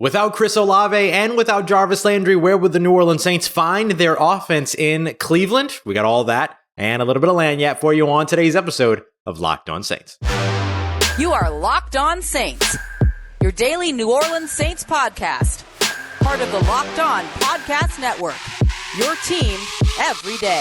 Without Chris Olave and without Jarvis Landry, where would the New Orleans Saints find their offense in Cleveland? We got all that and a little bit of lagniappe for you on today's episode of Locked On Saints. You are Locked On Saints, your daily New Orleans Saints podcast. Part of the Locked On Podcast Network, your team every day.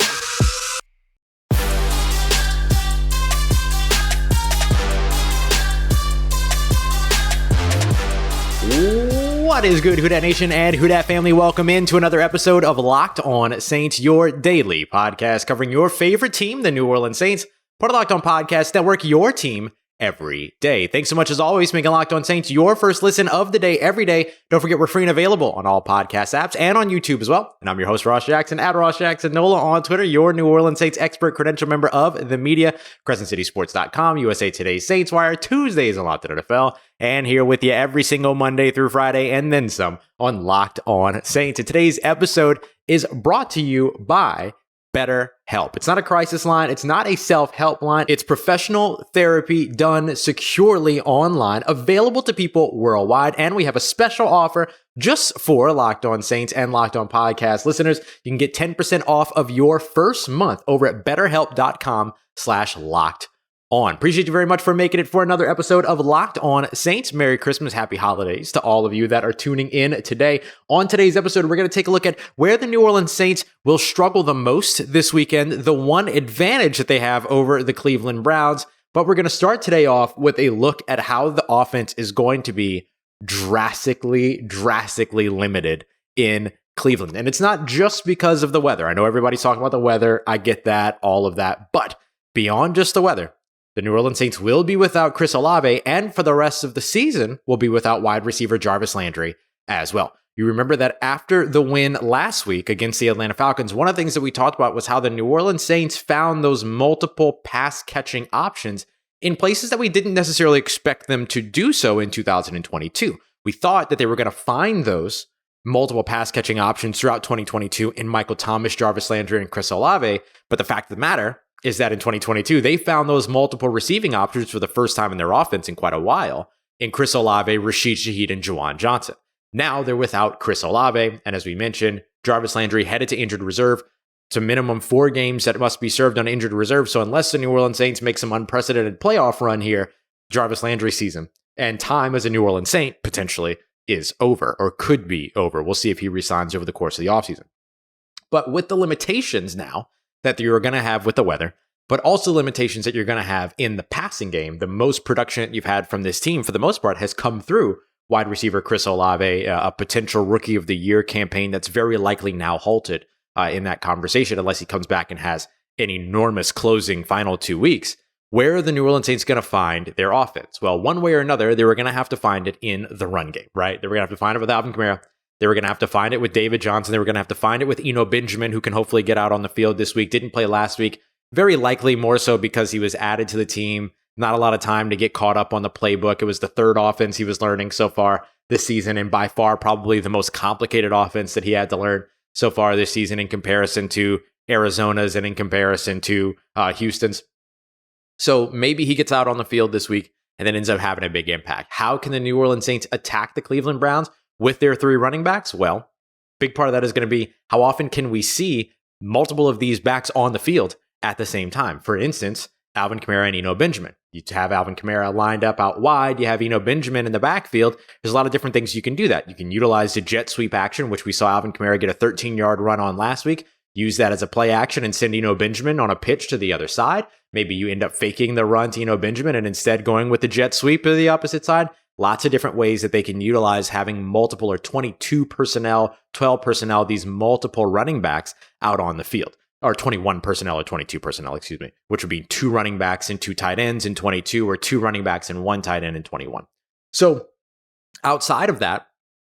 What is good, Who Dat Nation and Who Dat family? Welcome into another episode of Locked On Saints, your daily podcast covering your favorite team, the New Orleans Saints, part of Locked On Podcast Network, your team every day. Thanks so much as always, making Locked On Saints your first listen of the day every day. Don't forget we're free and available on all podcast apps and on YouTube as well. And I'm your host, Ross Jackson, at Ross Jackson Nola on Twitter, your New Orleans Saints expert credential member of the media, CrescentCitySports.com, USA Today's Saints Wire, Tuesdays on Locked On NFL, and here with you every single Monday through Friday and then some on Locked On Saints. And today's episode is brought to you by BetterHelp. It's not a crisis line. It's not a self-help line. It's professional therapy done securely online, available to people worldwide. And we have a special offer just for Locked On Saints and Locked On Podcast listeners. You can get 10% off of your first month over at betterhelp.com/locked on. Appreciate you very much for making it for another episode of Locked On Saints. Merry Christmas, happy holidays to all of you that are tuning in today. On today's episode, we're going to take a look at where the New Orleans Saints will struggle the most this weekend, the one advantage that they have over the Cleveland Browns. But we're going to start today off with a look at how the offense is going to be drastically limited in Cleveland. And it's not just because of the weather. I know everybody's talking about the weather. I get that, all of that. But beyond just the weather, the New Orleans Saints will be without Chris Olave, and for the rest of the season, will be without wide receiver Jarvis Landry as well. You remember that after the win last week against the Atlanta Falcons, one of the things that we talked about was how the New Orleans Saints found those multiple pass-catching options in places that we didn't necessarily expect them to do so in 2022. We thought that they were going to find those multiple pass-catching options throughout 2022 in Michael Thomas, Jarvis Landry, and Chris Olave, but the fact of the matter is that in 2022, they found those multiple receiving options for the first time in their offense in quite a while in Chris Olave, Rashid, Shaheed, and Juwan Johnson. Now they're without Chris Olave, and as we mentioned, Jarvis Landry headed to injured reserve. It's a minimum 4 games that must be served on injured reserve, so unless the New Orleans Saints make some unprecedented playoff run here, Jarvis Landry's season and time as a New Orleans Saint potentially is over, or could be over. We'll see if he resigns over the course of the offseason. But with the limitations now that you're going to have with the weather, but also limitations that you're going to have in the passing game, the most production that you've had from this team, for the most part, has come through wide receiver Chris Olave, a potential Rookie of the Year campaign that's very likely now halted in that conversation, unless he comes back and has an enormous closing final 2 weeks. Where are the New Orleans Saints going to find their offense? Well, one way or another, they were going to have to find it in the run game, right? They were going to have to find it with Alvin Kamara. They were going to have to find it with David Johnson. They were going to have to find it with Eno Benjamin, who can hopefully get out on the field this week. Didn't play last week. Very likely more so because he was added to the team. Not a lot of time to get caught up on the playbook. It was the third offense he was learning so far this season, and by far probably the most complicated offense that he had to learn so far this season in comparison to Arizona's and in comparison to Houston's. So maybe he gets out on the field this week and then ends up having a big impact. How can the New Orleans Saints attack the Cleveland Browns with their 3 running backs? Well, big part of that is going to be how often can we see multiple of these backs on the field at the same time. For instance, Alvin Kamara and Eno Benjamin. You have Alvin Kamara lined up out wide. You have Eno Benjamin in the backfield. There's a lot of different things you can do that. You can utilize the jet sweep action, which we saw Alvin Kamara get a 13-yard run on last week. Use that as a play action and send Eno Benjamin on a pitch to the other side. Maybe you end up faking the run to Eno Benjamin and instead going with the jet sweep to the opposite side. Lots of different ways that they can utilize having multiple or 22 personnel, 12 personnel, these multiple running backs out on the field. Or 21 personnel or 22 personnel, which would be 2 running backs and 2 tight ends in 22, or 2 running backs and 1 tight end in 21. So outside of that,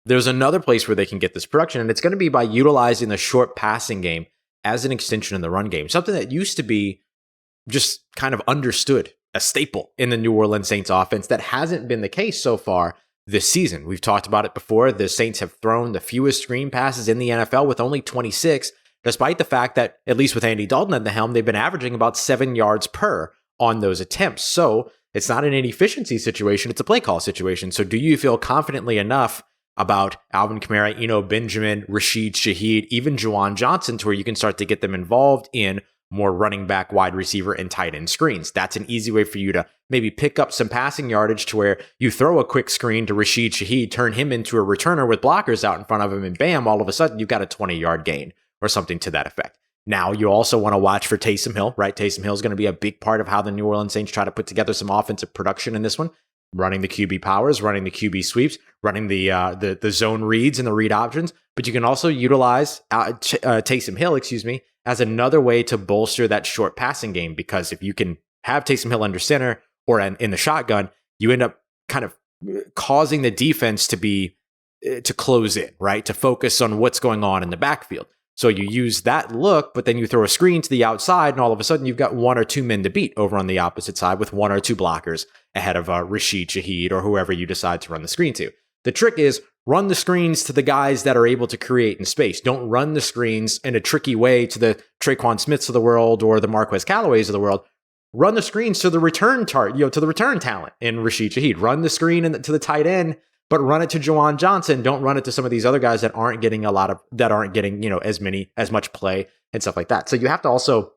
there's another place where they can get this production, and it's going to be by utilizing the short passing game as an extension in the run game, something that used to be just kind of understood, a staple in the New Orleans Saints offense that hasn't been the case so far this season. We've talked about it before. The Saints have thrown the fewest screen passes in the NFL with only 26, despite the fact that, at least with Andy Dalton at the helm, they've been averaging about 7 yards per on those attempts. So it's not an inefficiency situation, it's a play call situation. So do you feel confidently enough about Alvin Kamara, Benjamin, Rashid, Shaheed, even Juwan Johnson, to where you can start to get them involved in more running back, wide receiver, and tight end screens. That's an easy way for you to maybe pick up some passing yardage to where you throw a quick screen to Rashid Shaheed, turn him into a returner with blockers out in front of him, and bam, all of a sudden you've got a 20-yard gain or something to that effect. Now, you also want to watch for Taysom Hill, right? Taysom Hill is going to be a big part of how the New Orleans Saints try to put together some offensive production in this one, running the QB powers, running the QB sweeps, running the zone reads and the read options. But you can also utilize Taysom Hill, as another way to bolster that short passing game, because if you can have Taysom Hill under center or in the shotgun, you end up kind of causing the defense to close in, right? To focus on what's going on in the backfield. So you use that look, but then you throw a screen to the outside, and all of a sudden you've got one or two men to beat over on the opposite side with one or two blockers ahead of Rashid Shaheed or whoever you decide to run the screen to. The trick is run the screens to the guys that are able to create in space. Don't run the screens in a tricky way to the Traquan Smiths of the world or the Marquez Callaways of the world. Run the screens to the return to the return talent in Rashid Shaheed. Run the screen to the tight end, but run it to Juwan Johnson. Don't run it to some of these other guys that aren't getting as much play and stuff like that. So you have to also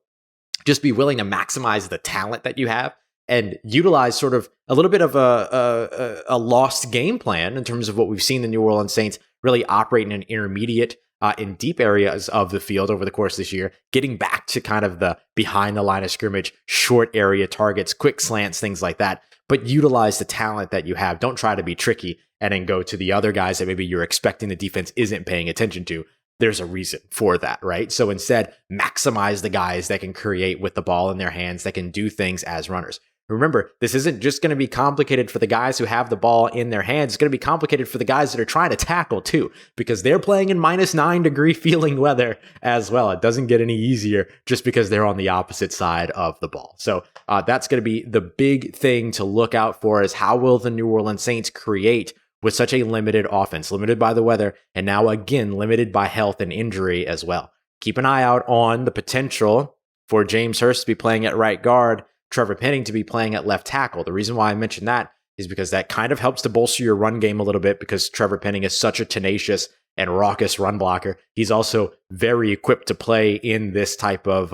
just be willing to maximize the talent that you have and utilize sort of a little bit of a lost game plan in terms of what we've seen the New Orleans Saints really operate in an intermediate in deep areas of the field over the course of this year, getting back to kind of the behind the line of scrimmage, short area targets, quick slants, things like that. But utilize the talent that you have. Don't try to be tricky and then go to the other guys that maybe you're expecting the defense isn't paying attention to. There's a reason for that, right? So instead, maximize the guys that can create with the ball in their hands, that can do things as runners. Remember, this isn't just going to be complicated for the guys who have the ball in their hands. It's going to be complicated for the guys that are trying to tackle too, because they're playing in -9-degree feeling weather as well. It doesn't get any easier just because they're on the opposite side of the ball. So that's going to be the big thing to look out for, is how will the New Orleans Saints create with such a limited offense, limited by the weather, and now again, limited by health and injury as well. Keep an eye out on the potential for James Hurst to be playing at right guard, Trevor Penning to be playing at left tackle. The reason why I mention that is because that kind of helps to bolster your run game a little bit, because Trevor Penning is such a tenacious and raucous run blocker. He's also very equipped to play in this type of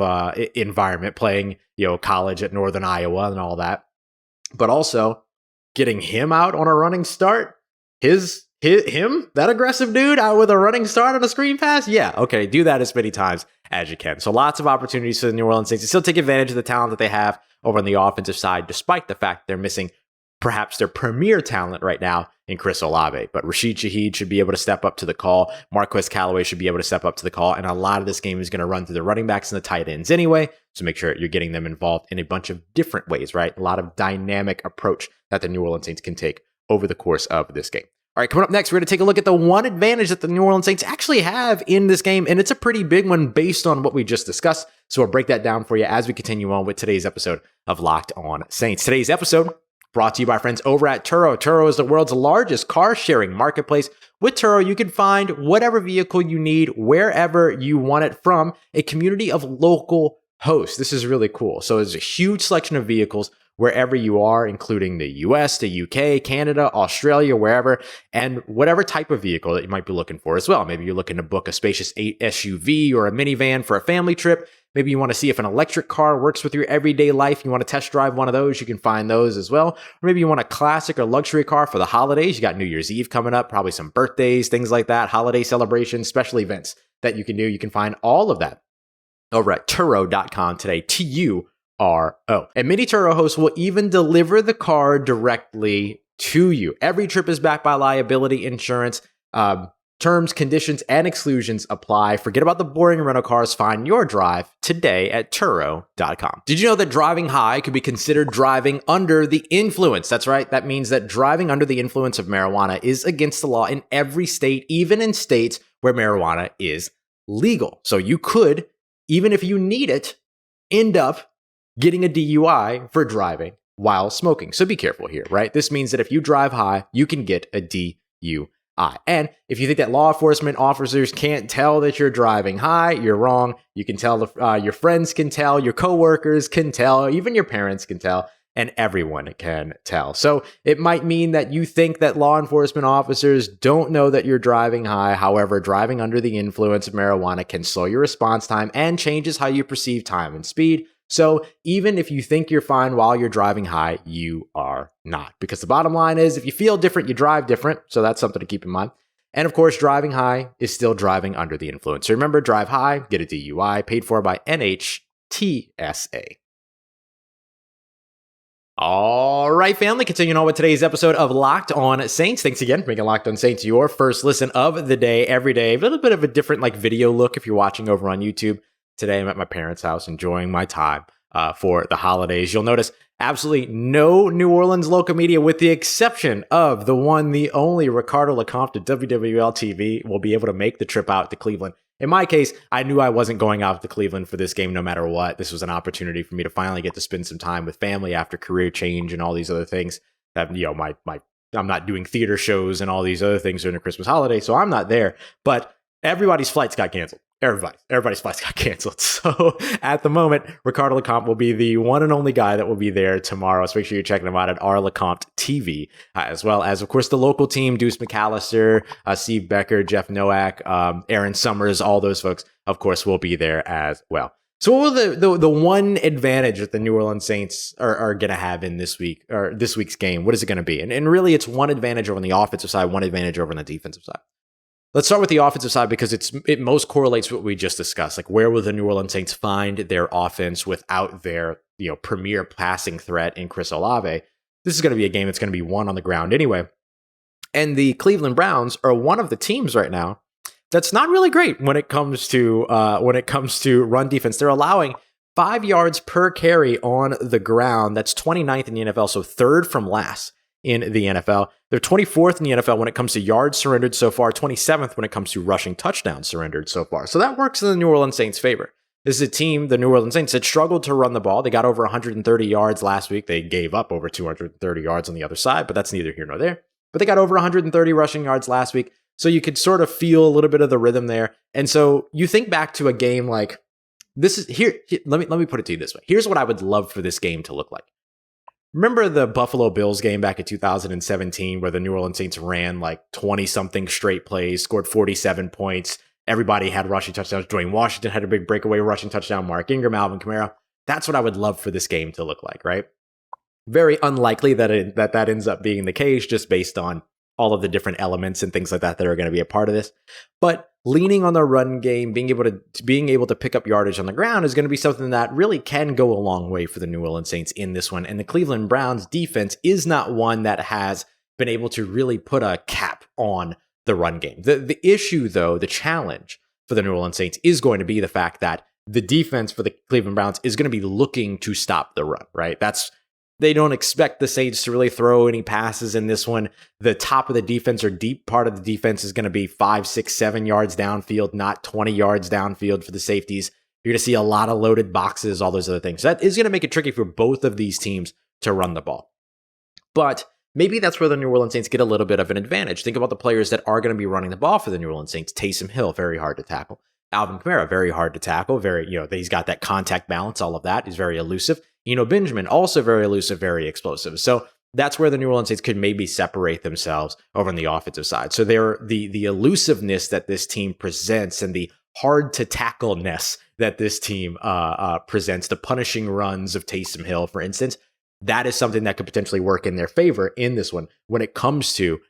environment, playing college at Northern Iowa and all that. But also getting him out on a running start, that aggressive dude out with a running start on a screen pass? Yeah, okay, do that as many times as you can. So lots of opportunities for the New Orleans Saints to still take advantage of the talent that they have over on the offensive side, despite the fact they're missing perhaps their premier talent right now in Chris Olave. But Rashid Shaheed should be able to step up to the call. Marquez Callaway should be able to step up to the call. And a lot of this game is going to run through the running backs and the tight ends anyway. So make sure you're getting them involved in a bunch of different ways, right? A lot of dynamic approach that the New Orleans Saints can take over the course of this game. All right, coming up next, we're going to take a look at the one advantage that the New Orleans Saints actually have in this game, and it's a pretty big one based on what we just discussed. So we'll break that down for you as we continue on with today's episode of Locked On Saints. Today's episode brought to you by friends over at Turo. Turo is the world's largest car-sharing marketplace. With Turo, you can find whatever vehicle you need, wherever you want it, from a community of local hosts. This is really cool. So there's a huge selection of vehicles wherever you are, including the US, the UK, Canada, Australia, wherever, and whatever type of vehicle that you might be looking for as well. Maybe you're looking to book a spacious 8 SUV or a minivan for a family trip. Maybe you want to see if an electric car works with your everyday life. You want to test drive one of those, you can find those as well. Or maybe you want a classic or luxury car for the holidays. You got New Year's Eve coming up, probably some birthdays, things like that, holiday celebrations, special events that you can do. You can find all of that over at Turo.com today, Turo. And many Turo hosts will even deliver the car directly to you. Every trip is backed by liability insurance. Terms, conditions, and exclusions apply. Forget about the boring rental cars. Find your drive today at Turo.com. Did you know that driving high could be considered driving under the influence? That's right. That means that driving under the influence of marijuana is against the law in every state, even in states where marijuana is legal. So you could, even if you need it, end up getting a DUI for driving while smoking. So be careful here, right? This means that if you drive high, you can get a DUI. And if you think that law enforcement officers can't tell that you're driving high, you're wrong. You can tell, your friends can tell, your coworkers can tell, even your parents can tell. and everyone can tell. So it might mean that you think that law enforcement officers don't know that you're driving high. However, driving under the influence of marijuana can slow your response time and changes how you perceive time and speed. So even if you think you're fine while you're driving high, you are not. Because the bottom line is, if you feel different, you drive different. So that's something to keep in mind. And of course, driving high is still driving under the influence. So remember, drive high, get a DUI, paid for by NHTSA. All right, family, continuing on with today's episode of Locked On Saints. Thanks again for making Locked On Saints your first listen of the day, every day. A little bit of a different video look if you're watching over on YouTube. Today, I'm at my parents' house enjoying my time for the holidays. You'll notice absolutely no New Orleans local media, with the exception of the one, the only Ricardo LeCompte at WWL TV will be able to make the trip out to Cleveland. In my case, I knew I wasn't going out to Cleveland for this game no matter what. This was an opportunity for me to finally get to spend some time with family after career change and all these other things. That, I'm not doing theater shows and all these other things during the Christmas holiday, so I'm not there. But everybody's flights got canceled. Everybody's flights got canceled. So at the moment, Ricardo LeCompte will be the one and only guy that will be there tomorrow. So make sure you're checking him out at our LeCompte TV, as well as, of course, the local team, Deuce McAllister, Steve Becker, Jeff Nowak, Aaron Summers, all those folks, of course, will be there as well. So what will the one advantage that the New Orleans Saints are going to have in this week's game? What is it going to be? And really, it's one advantage over on the offensive side, one advantage over on the defensive side. Let's start with the offensive side because it most correlates with what we just discussed. Like, where will the New Orleans Saints find their offense without their premier passing threat in Chris Olave? This is going to be a game that's going to be won on the ground anyway. And the Cleveland Browns are one of the teams right now that's not really great when it comes to run defense. They're allowing 5 yards per carry on the ground. That's 29th in the NFL, so third from last in the NFL. They're 24th in the NFL when it comes to yards surrendered so far, 27th when it comes to rushing touchdowns surrendered so far. So that works in the New Orleans Saints' favor. This is a team, the New Orleans Saints, that struggled to run the ball. They got over 130 yards last week. They gave up over 230 yards on the other side, but that's neither here nor there. But they got over 130 rushing yards last week. So you could sort of feel a little bit of the rhythm there. And so you think back to a game like this is here. Let me put it to you this way. Here's what I would love for this game to look like. Remember the Buffalo Bills game back in 2017 where the New Orleans Saints ran like 20-something straight plays, scored 47 points. Everybody had rushing touchdowns. Dwayne Washington had a big breakaway rushing touchdown. Mark Ingram, Alvin Kamara. That's what I would love for this game to look like, right? Very unlikely that ends up being the case just based on all of the different elements and things like that are going to be a part of this. But leaning on the run game, being able to pick up yardage on the ground is going to be something that really can go a long way for the New Orleans Saints in this one. And the Cleveland Browns defense is not one that has been able to really put a cap on the run game. The issue, though, the challenge for the New Orleans Saints is going to be the fact that the defense for the Cleveland Browns is going to be looking to stop the run, right? They don't expect the Saints to really throw any passes in this one. The top of the defense or deep part of the defense is going to be 5, 6, 7 yards downfield, not 20 yards downfield for the safeties. You're going to see a lot of loaded boxes, all those other things. So that is going to make it tricky for both of these teams to run the ball. But maybe that's where the New Orleans Saints get a little bit of an advantage. Think about the players that are going to be running the ball for the New Orleans Saints. Taysom Hill, very hard to tackle. Alvin Kamara, very hard to tackle. He's got that contact balance, all of that. He's very elusive. Benjamin, also very elusive, very explosive. So that's where the New Orleans Saints could maybe separate themselves over on the offensive side. So they're the elusiveness that this team presents and the hard to tackle-ness that this team presents, the punishing runs of Taysom Hill, for instance, that is something that could potentially work in their favor in this one when it comes to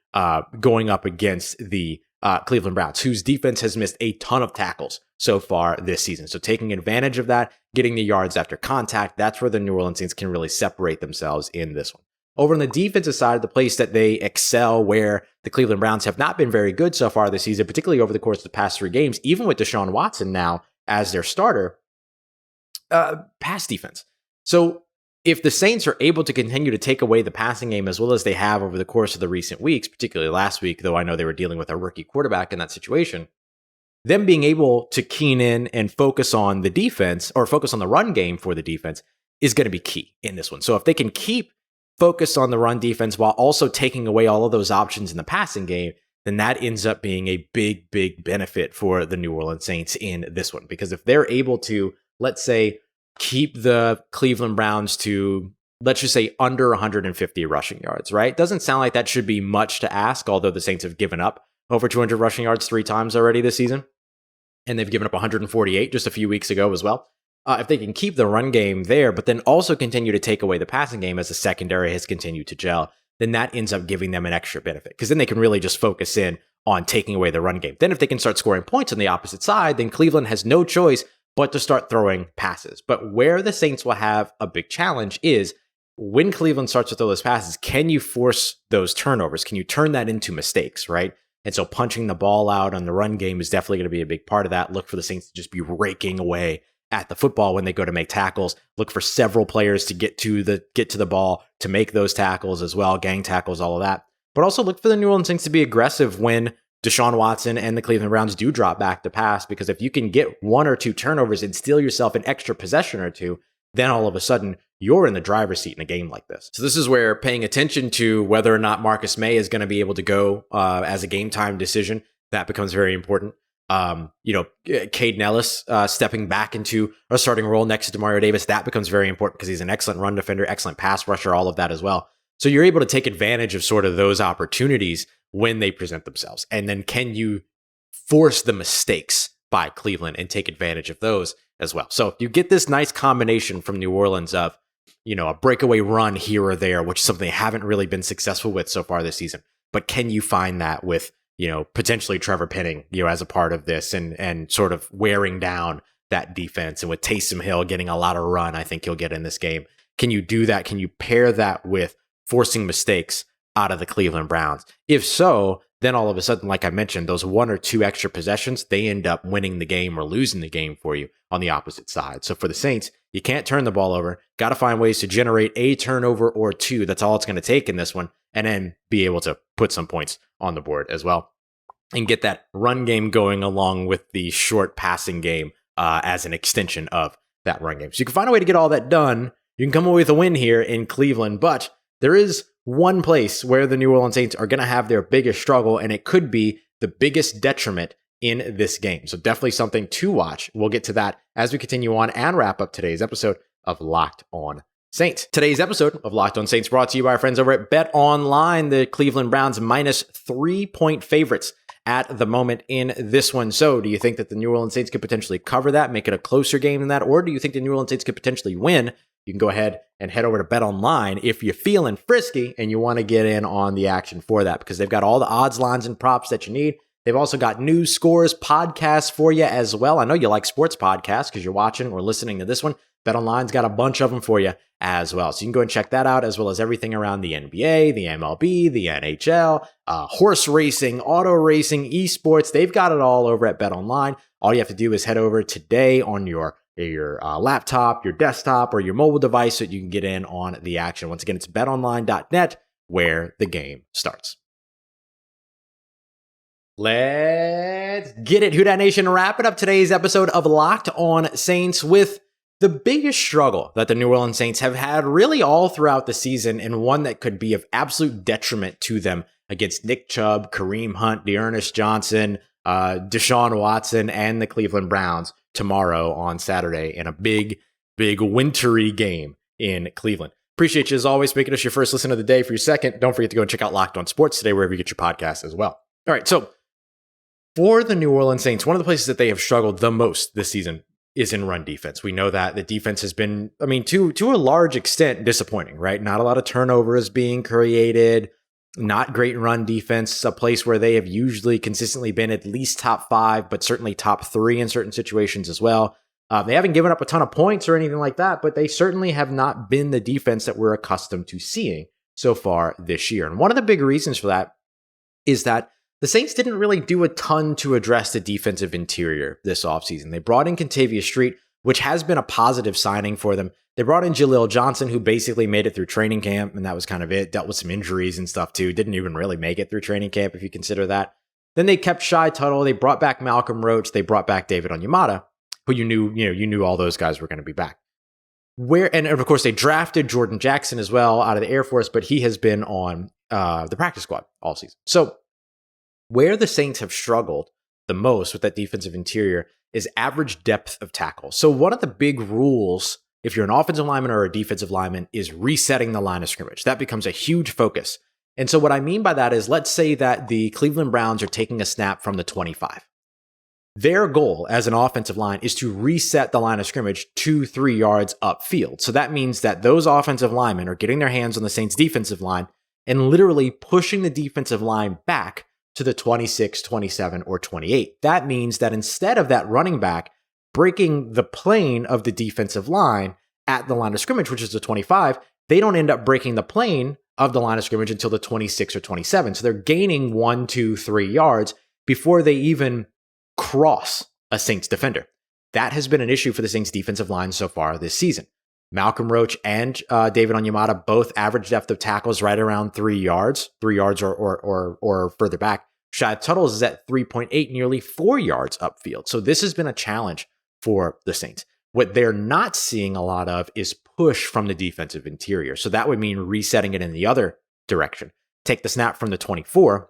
going up against the Cleveland Browns, whose defense has missed a ton of tackles so far this season. So taking advantage of that, getting the yards after contact, that's where the New Orleans Saints can really separate themselves in this one. Over on the defensive side, the place that they excel, where the Cleveland Browns have not been very good so far this season, particularly over the course of the past 3 games, even with Deshaun Watson now as their starter, pass defense. So if the Saints are able to continue to take away the passing game as well as they have over the course of the recent weeks, particularly last week, though I know they were dealing with a rookie quarterback in that situation, them being able to keen in and focus on the defense or focus on the run game for the defense is going to be key in this one. So if they can keep focused on the run defense while also taking away all of those options in the passing game, then that ends up being a big, big benefit for the New Orleans Saints in this one. Because if they're able to, let's say, keep the Cleveland Browns to let's just say under 150 rushing yards, right? Doesn't sound like that should be much to ask, although the Saints have given up over 200 rushing yards 3 times already this season. And they've given up 148 just a few weeks ago as well. If they can keep the run game there, but then also continue to take away the passing game as the secondary has continued to gel, then that ends up giving them an extra benefit, because then they can really just focus in on taking away the run game. Then if they can start scoring points on the opposite side, then Cleveland has no choice but to start throwing passes. But where the Saints will have a big challenge is when Cleveland starts to throw those passes, can you force those turnovers? Can you turn that into mistakes, right? And so punching the ball out on the run game is definitely going to be a big part of that. Look for the Saints to just be raking away at the football when they go to make tackles. Look for several players to get to the ball to make those tackles as well, gang tackles, all of that. But also look for the New Orleans Saints to be aggressive when Deshaun Watson and the Cleveland Browns do drop back to pass, because if you can get 1 or 2 turnovers and steal yourself an extra possession or two, then all of a sudden you're in the driver's seat in a game like this. So this is where paying attention to whether or not Marcus May is going to be able to go as a game time decision, that becomes very important. Caden Ellis stepping back into a starting role next to Demario Davis, that becomes very important because he's an excellent run defender, excellent pass rusher, all of that as well. So you're able to take advantage of sort of those opportunities when they present themselves. And then can you force the mistakes by Cleveland and take advantage of those as well? So you get this nice combination from New Orleans of, a breakaway run here or there, which is something they haven't really been successful with so far this season. But can you find that with, potentially Trevor Penning, as a part of this and sort of wearing down that defense, and with Taysom Hill getting a lot of run, I think he'll get in this game. Can you do that? Can you pair that with forcing mistakes out of the Cleveland Browns? If so, then all of a sudden, like I mentioned, those 1 or 2 extra possessions, they end up winning the game or losing the game for you on the opposite side. So for the Saints, you can't turn the ball over. Got to find ways to generate a turnover or 2. That's all it's going to take in this one. And then be able to put some points on the board as well. And get that run game going along with the short passing game as an extension of that run game. So you can find a way to get all that done. You can come away with a win here in Cleveland, but there is one place where the New Orleans Saints are going to have their biggest struggle, and it could be the biggest detriment in this game. So definitely something to watch. We'll get to that as we continue on and wrap up today's episode of Locked On Saints. Today's episode of Locked On Saints brought to you by our friends over at Bet Online. The Cleveland Browns minus 3-point favorites at the moment in this one. So do you think that the New Orleans Saints could potentially cover that, make it a closer game than that? Or do you think the New Orleans Saints could potentially win? You can go ahead and head over to Bet Online if you're feeling frisky and you want to get in on the action for that, because they've got all the odds, lines, and props that you need. They've also got news, scores, podcasts for you as well. I know you like sports podcasts because you're watching or listening to this one. Bet Online's got a bunch of them for you as well. So you can go and check that out, as well as everything around the NBA, the MLB, the NHL, horse racing, auto racing, esports. They've got it all over at Bet Online. All you have to do is head over today on your laptop, your desktop, or your mobile device so that you can get in on the action. Once again, it's betonline.net where the game starts. Let's get it, Who Dat Nation. Wrapping up today's episode of Locked On Saints with the biggest struggle that the New Orleans Saints have had really all throughout the season, and one that could be of absolute detriment to them against Nick Chubb, Kareem Hunt, Dearness Johnson, Deshaun Watson, and the Cleveland Browns tomorrow on Saturday in a big, big wintry game in Cleveland. Appreciate you as always making us your first listen of the day. For your second, don't forget to go and check out Locked On Sports today, wherever you get your podcasts as well. All right, so for the New Orleans Saints, one of the places that they have struggled the most this season is in run defense. We know that the defense has been, to a large extent, disappointing, right? Not a lot of turnovers being created, not great run defense, a place where they have usually consistently been at least top 5, but certainly top 3 in certain situations as well. They haven't given up a ton of points or anything like that, but they certainly have not been the defense that we're accustomed to seeing so far this year. And one of the big reasons for that is that the Saints didn't really do a ton to address the defensive interior this offseason. They brought in Kentavious Street, which has been a positive signing for them. They brought in Jaleel Johnson, who basically made it through training camp, and that was kind of it. Dealt with some injuries and stuff too. Didn't even really make it through training camp, if you consider that. Then they kept Shy Tuttle. They brought back Malcolm Roach. They brought back David Onyemata, who you knew all those guys were going to be back. And of course, they drafted Jordan Jackson as well out of the Air Force, but he has been on the practice squad all season. So where the Saints have struggled the most with that defensive interior is average depth of tackle. So one of the big rules if you're an offensive lineman or a defensive lineman, is resetting the line of scrimmage. That becomes a huge focus. And so what I mean by that is, let's say that the Cleveland Browns are taking a snap from the 25. Their goal as an offensive line is to reset the line of scrimmage 2-3 yards upfield. So that means that those offensive linemen are getting their hands on the Saints defensive line and literally pushing the defensive line back to the 26, 27, or 28. That means that instead of that running back breaking the plane of the defensive line at the line of scrimmage, which is the 25, they don't end up breaking the plane of the line of scrimmage until the 26 or 27. So they're gaining 1, 2, 3 yards before they even cross a Saints defender. That has been an issue for the Saints defensive line so far this season. Malcolm Roach and David Onyemata both average depth of tackles right around 3 yards, or further back. Shaheed Tuttle's is at 3.8, nearly 4 yards upfield. So this has been a challenge for the Saints. What they're not seeing a lot of is push from the defensive interior. So that would mean resetting it in the other direction. Take the snap from the 24,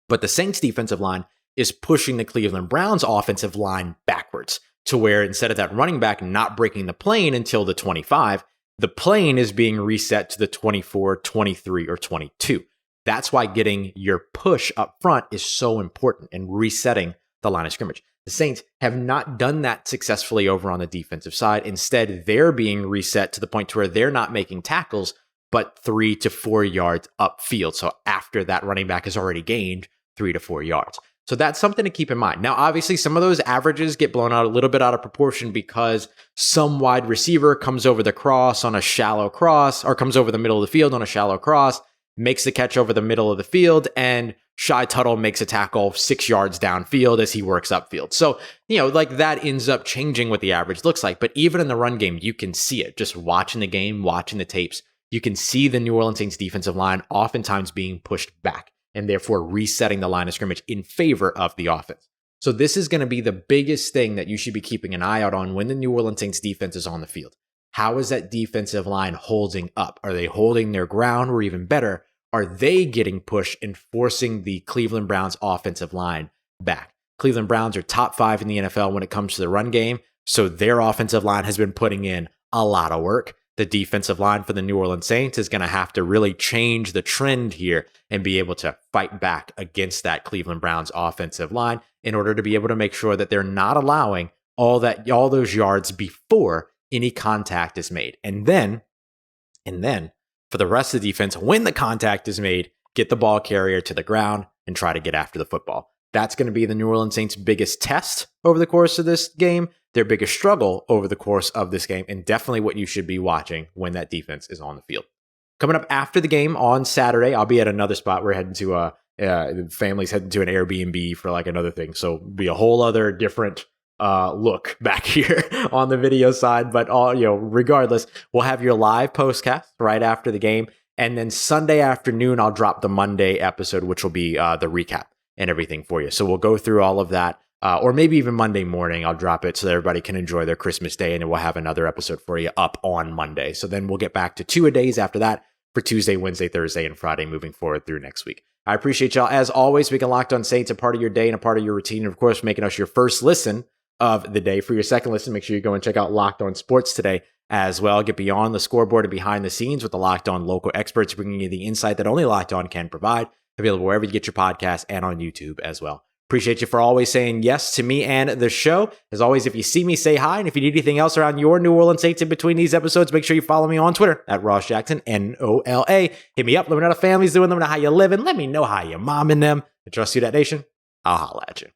but the Saints defensive line is pushing the Cleveland Browns offensive line backwards to where instead of that running back not breaking the plane until the 25, the plane is being reset to the 24, 23, or 22. That's why getting your push up front is so important and resetting the line of scrimmage. The Saints have not done that successfully over on the defensive side. Instead, they're being reset to the point to where they're not making tackles, but 3 to 4 yards upfield. So after that running back has already gained 3 to 4 yards. So that's something to keep in mind. Now, obviously, some of those averages get blown out a little bit out of proportion because some wide receiver comes over the cross on a shallow cross, or comes over the middle of the field on a shallow cross, makes the catch over the middle of the field, and Shaheed Tuttle makes a tackle 6 yards downfield as he works upfield. So, like that ends up changing what the average looks like. But even in the run game, you can see it. Just watching the game, watching the tapes, you can see the New Orleans Saints defensive line oftentimes being pushed back and therefore resetting the line of scrimmage in favor of the offense. So this is going to be the biggest thing that you should be keeping an eye out on when the New Orleans Saints defense is on the field. How is that defensive line holding up? Are they holding their ground, or even better, are they getting pushed and forcing the Cleveland Browns offensive line back? Cleveland Browns are top 5 in the NFL when it comes to the run game, so their offensive line has been putting in a lot of work. The defensive line for the New Orleans Saints is going to have to really change the trend here and be able to fight back against that Cleveland Browns offensive line in order to be able to make sure that they're not allowing all those yards before any contact is made. And then for the rest of the defense, when the contact is made, get the ball carrier to the ground and try to get after the football. That's going to be the New Orleans Saints' biggest test over the course of this game, their biggest struggle over the course of this game, and definitely what you should be watching when that defense is on the field. Coming up after the game on Saturday, I'll be at another spot. We're heading to the family's heading to an Airbnb for like another thing. So it'll be a whole other different look back here on the video side. But regardless, we'll have your live postcast right after the game. And then Sunday afternoon, I'll drop the Monday episode, which will be the recap and everything for you. So we'll go through all of that. Or maybe even Monday morning, I'll drop it so that everybody can enjoy their Christmas day, and then we'll have another episode for you up on Monday. So then we'll get back to 2-a-days after that for Tuesday, Wednesday, Thursday, and Friday moving forward through next week. I appreciate y'all. As always, making Locked On Saints a part of your day and a part of your routine. And of course, making us your first listen of the day. For your second listen, make sure you go and check out Locked On Sports today as well. Get beyond the scoreboard and behind the scenes with the Locked On local experts, bringing you the insight that only Locked On can provide. Available wherever you get your podcasts and on YouTube as well. Appreciate you for always saying yes to me and the show. As always, if you see me, say hi. And if you need anything else around your New Orleans Saints in between these episodes, make sure you follow me on Twitter at Ross Jackson, NOLA. Hit me up. Let me know how the family's doing. Let me know how you living. Let me know how you're momming them. I trust you, that nation. I'll holla at you.